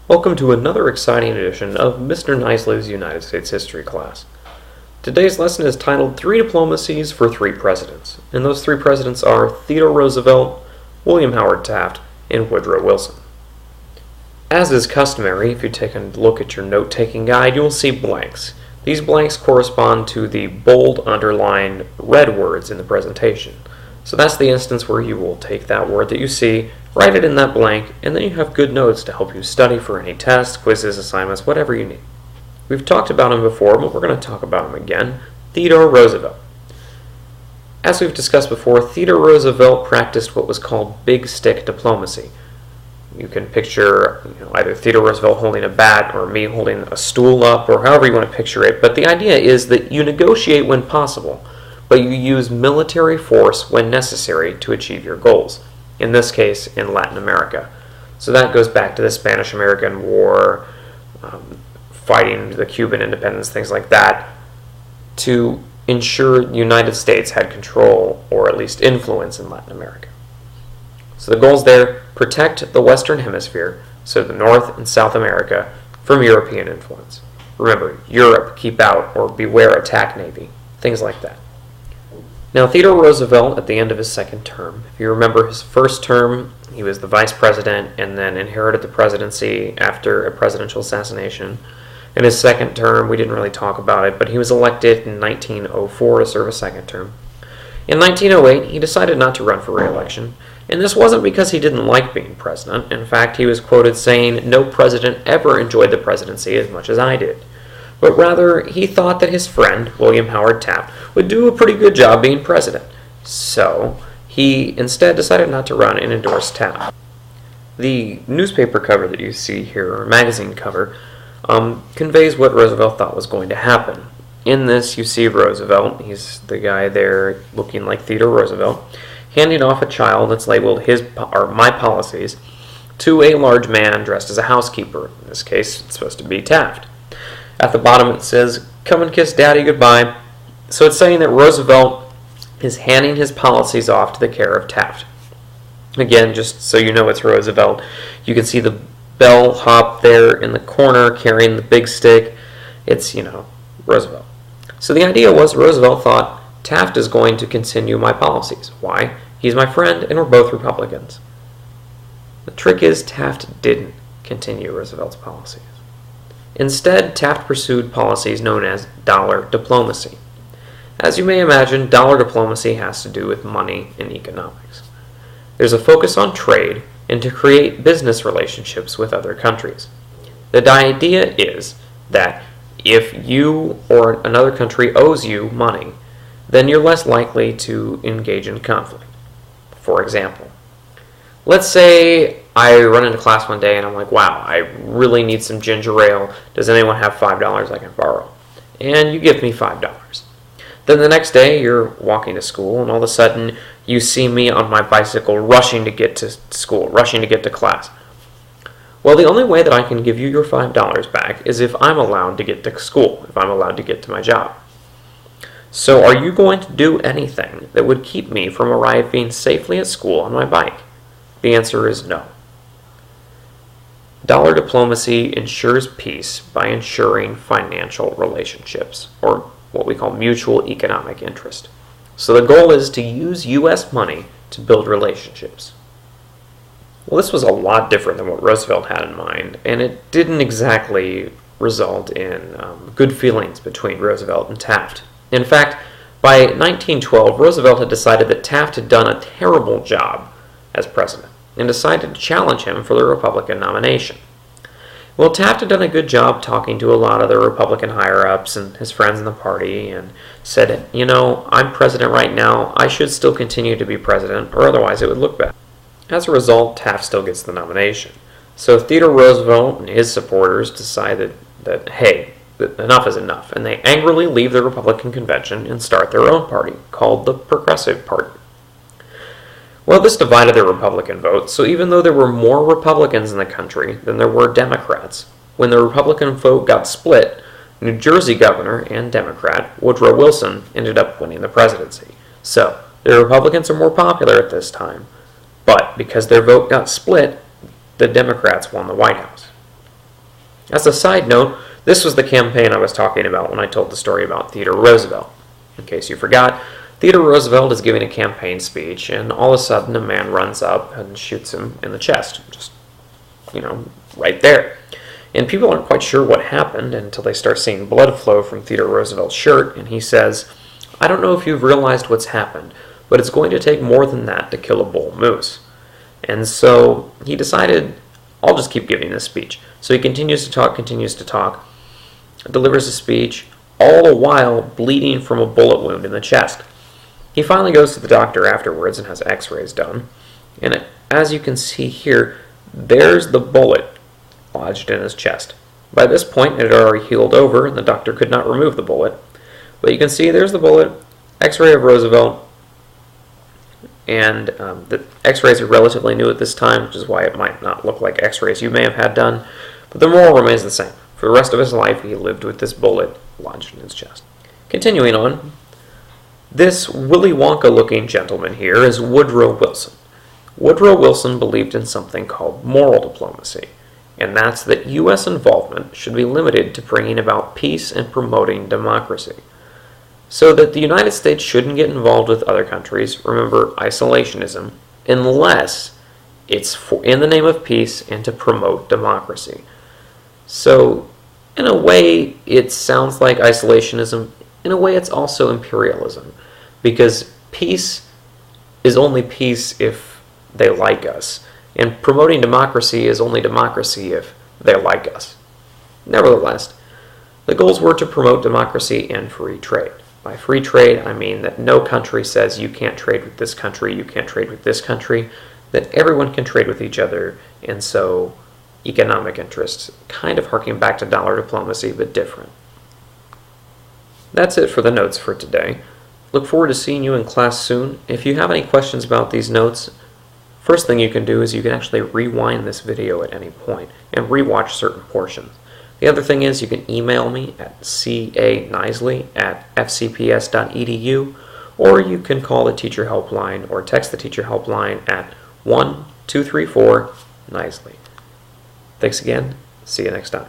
Welcome to another exciting edition of Mr. Knisley's United States History class. Today's lesson is titled Three Diplomacies for Three Presidents, and those three presidents are Theodore Roosevelt, William Howard Taft, and Woodrow Wilson. As is customary, if you take a look at your note-taking guide, you will see blanks. These blanks correspond to the bold, underlined, red words in the presentation. So that's the instance where you will take that word that you see, write it in that blank, and then you have good notes to help you study for any tests, quizzes, assignments, whatever you need. We've talked about him before, but we're going to talk about him again. Theodore Roosevelt. As we've discussed before, Theodore Roosevelt practiced what was called big stick diplomacy. You can picture either Theodore Roosevelt holding a bat or me holding a stool up, or however you want to picture it, but the idea is that you negotiate when possible, but you use military force when necessary to achieve your goals. In this case, in Latin America. So that goes back to the Spanish-American War, fighting the Cuban independence, things like that, to ensure the United States had control, or at least influence, in Latin America. So the goals there, protect the Western Hemisphere, so the North and South America, from European influence. Remember, Europe, keep out, or beware attack navy, things like that. Now, Theodore Roosevelt, at the end of his second term, if you remember his first term, he was the vice president and then inherited the presidency after a presidential assassination. In his second term, we didn't really talk about it, but he was elected in 1904 to serve a second term. In 1908, he decided not to run for re-election, and this wasn't because he didn't like being president. In fact, he was quoted saying, "No president ever enjoyed the presidency as much as I did." But rather, he thought that his friend, William Howard Taft, would do a pretty good job being president. So, he instead decided not to run and endorsed Taft. The newspaper cover that you see here, or magazine cover, conveys what Roosevelt thought was going to happen. In this, you see Roosevelt, he's the guy there looking like Theodore Roosevelt, handing off a child that's labeled my policies to a large man dressed as a housekeeper. In this case, it's supposed to be Taft. At the bottom it says, "Come and kiss Daddy goodbye." So it's saying that Roosevelt is handing his policies off to the care of Taft. Again, just so you know it's Roosevelt, you can see the bellhop there in the corner carrying the big stick. It's, Roosevelt. So the idea was Roosevelt thought, Taft is going to continue my policies. Why? He's my friend and we're both Republicans. The trick is Taft didn't continue Roosevelt's policies. Instead, Taft pursued policies known as dollar diplomacy. As you may imagine, dollar diplomacy has to do with money and economics. There's a focus on trade and to create business relationships with other countries. The idea is that if you or another country owes you money, then you're less likely to engage in conflict. For example, let's say I run into class one day and I'm like, wow, I really need some ginger ale. Does anyone have $5 I can borrow? And you give me $5. Then the next day you're walking to school and all of a sudden you see me on my bicycle rushing to get to school, rushing to get to class. Well, the only way that I can give you your $5 back is if I'm allowed to get to school, if I'm allowed to get to my job. So are you going to do anything that would keep me from arriving safely at school on my bike? The answer is no. Dollar diplomacy ensures peace by ensuring financial relationships, or what we call mutual economic interest. So the goal is to use U.S. money to build relationships. Well, this was a lot different than what Roosevelt had in mind, and it didn't exactly result in good feelings between Roosevelt and Taft. In fact, by 1912, Roosevelt had decided that Taft had done a terrible job as president, and decided to challenge him for the Republican nomination. Well, Taft had done a good job talking to a lot of the Republican higher-ups and his friends in the party and said, I'm president right now, I should still continue to be president, or otherwise it would look bad. As a result, Taft still gets the nomination. So Theodore Roosevelt and his supporters decided that hey, enough is enough, and they angrily leave the Republican convention and start their own party, called the Progressive Party. Well, this divided the Republican vote, so even though there were more Republicans in the country than there were Democrats, when the Republican vote got split, New Jersey governor and Democrat Woodrow Wilson ended up winning the presidency. So, the Republicans are more popular at this time, but because their vote got split, the Democrats won the White House. As a side note, this was the campaign I was talking about when I told the story about Theodore Roosevelt. In case you forgot, Theodore Roosevelt is giving a campaign speech, and all of a sudden a man runs up and shoots him in the chest. Just, right there. And people aren't quite sure what happened until they start seeing blood flow from Theodore Roosevelt's shirt, and he says, "I don't know if you've realized what's happened, but it's going to take more than that to kill a bull moose." And so he decided, I'll just keep giving this speech. So he continues to talk, delivers a speech, all the while bleeding from a bullet wound in the chest. He finally goes to the doctor afterwards and has x-rays done. And as you can see here, there's the bullet lodged in his chest. By this point, it had already healed over, and the doctor could not remove the bullet. But you can see there's the bullet, x-ray of Roosevelt, and the x-rays are relatively new at this time, which is why it might not look like x-rays you may have had done, but the moral remains the same. For the rest of his life, he lived with this bullet lodged in his chest. Continuing on, this Willy Wonka-looking gentleman here is Woodrow Wilson. Woodrow Wilson believed in something called moral diplomacy, and that's that U.S. involvement should be limited to bringing about peace and promoting democracy. So that the United States shouldn't get involved with other countries, remember isolationism, unless it's in the name of peace and to promote democracy. So, in a way, it sounds like isolationism. In a way, it's also imperialism, because peace is only peace if they like us, and promoting democracy is only democracy if they like us. Nevertheless, the goals were to promote democracy and free trade. By free trade, I mean that no country says you can't trade with this country, you can't trade with this country, that everyone can trade with each other, and so economic interests, kind of harking back to dollar diplomacy, but different. That's it for the notes for today. Look forward to seeing you in class soon. If you have any questions about these notes, first thing you can do is you can actually rewind this video at any point and rewatch certain portions. The other thing is you can email me at caneisley@fcps.edu, or you can call the teacher helpline or text the teacher helpline at 1-234-NISLEY. Thanks again. See you next time.